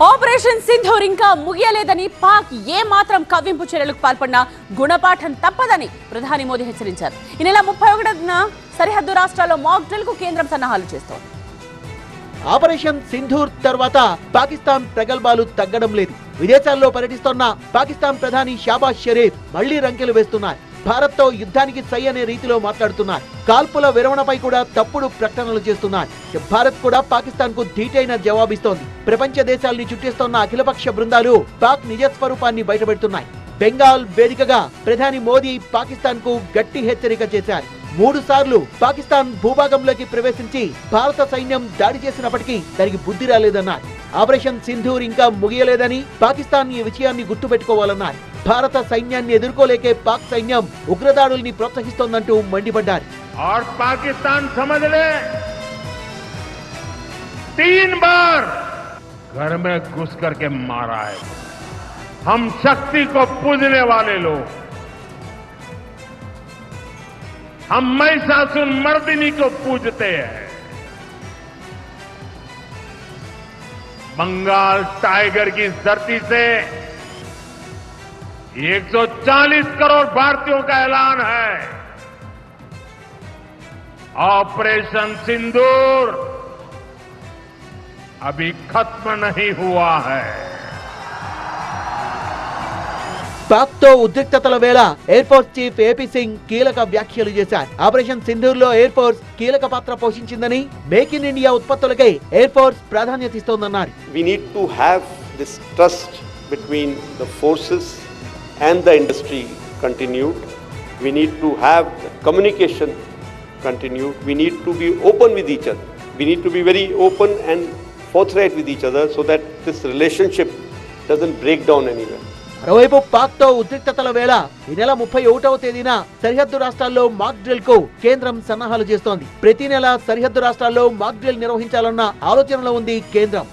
Operation Sindoor ఇంకా ముగియలేదని పాక్ ఏ మాత్రం కవ్వింపు చర్యలకు పాల్పడినా గుణపాఠం తప్పదని ప్రధాని మోదీ హెచ్చరించారు. ఈ నెల 31న సరిహద్దు రాష్ట్రాల్లో మాక్ డ్రిల్ కు కేంద్రం సన్నాహాలు చేస్తోంది. ఆపరేషన్ సింధూర్ తర్వాత పాకిస్తాన్ ప్రగల్భాలు తగ్గడం లేదు. విదేశాల్లో పర్యటిస్తున్న పాకిస్తాన్ ప్రధాని షాబాజ్ షరీఫ్ మళ్లీ రంకెలు వేస్తున్నారు. భారత్ తో యుద్ధానికి సై అనే రీతిలో మాట్లాడుతున్నారు. కాల్పుల విరమణపై కూడా తప్పుడు ప్రకటనలు చేస్తున్నారు. భారత్ కూడా పాకిస్తాన్ కు ధీటైన జవాబిస్తోంది. ప్రపంచ దేశాల్ని చుట్టిస్తున్న అఖిలపక్ష బృందాలు పాక్ నిజస్వరూపాన్ని బయటపెడుతున్నాయి. బెంగాల్ వేదికగా ప్రధాని మోదీ పాకిస్తాన్ కు గట్టి హెచ్చరిక చేశారు. 3 సార్లు పాకిస్తాన్ భూభాగంలోకి ప్రవేశించి భారత సైన్యం దాడి చేసినప్పటికీ దానికి బుద్ధి రాలేదన్నారు. ఆపరేషన్ సింధూర్ ఇంకా ముగియలేదని పాకిస్తాన్ ఈ విషయాన్ని గుర్తుపెట్టుకోవాలన్నారు. భారత సైన్యాన్ని ఎదుర్కోలేకే పాక్ సైన్యం ఉగ్రదాడుల్ని ప్రోత్సహిస్తోందంటూ మండిపడ్డారు. और पाकिस्तान समझ ले 3 बार घर में घुस करके मारा है. हम शक्ति को पूजने वाले लोग, हम महिषासुर मर्दिनी को पूजते हैं. बंगाल टाइगर की धरती से 140 करोड़ भारतीयों का ऐलान है. ऑपरेशन सिंदूर अभी खत्म नहीं हुआ है. పాక్ తో ఉద్రిక్తతల వేళ air force chief AP Singh కీలక వ్యాఖ్యలు చేశారు. ఆపరేషన్ సింధూర్ లో ఎయిర్ ఫోర్స్ కీలక పాత్ర పోషించిందని, మేక్ ఇన్ ఇండియా ఉత్పత్తులకే ఎయిర్ ఫోర్స్ ప్రాధాన్యత ఇస్తోందన్నారు. We need to have this trust between the forces and the industry continued. We need to have communication continued. We need to be open with each other. We need to be very open and forthright with each other so that this relationship doesn't break down anywhere. మరోవైపు పాక్ తో ఉద్రిక్తతల వేళ ఈ నెల 31వ తేదీన సరిహద్దు రాష్ట్రాల్లో mock drill కు కేంద్రం సన్నాహాలు చేస్తోంది. ప్రతి నెల సరిహద్దు రాష్ట్రాల్లో మాక్ డ్రిల్ నిర్వహించాలన్న ఆలోచనలో ఉంది కేంద్రం.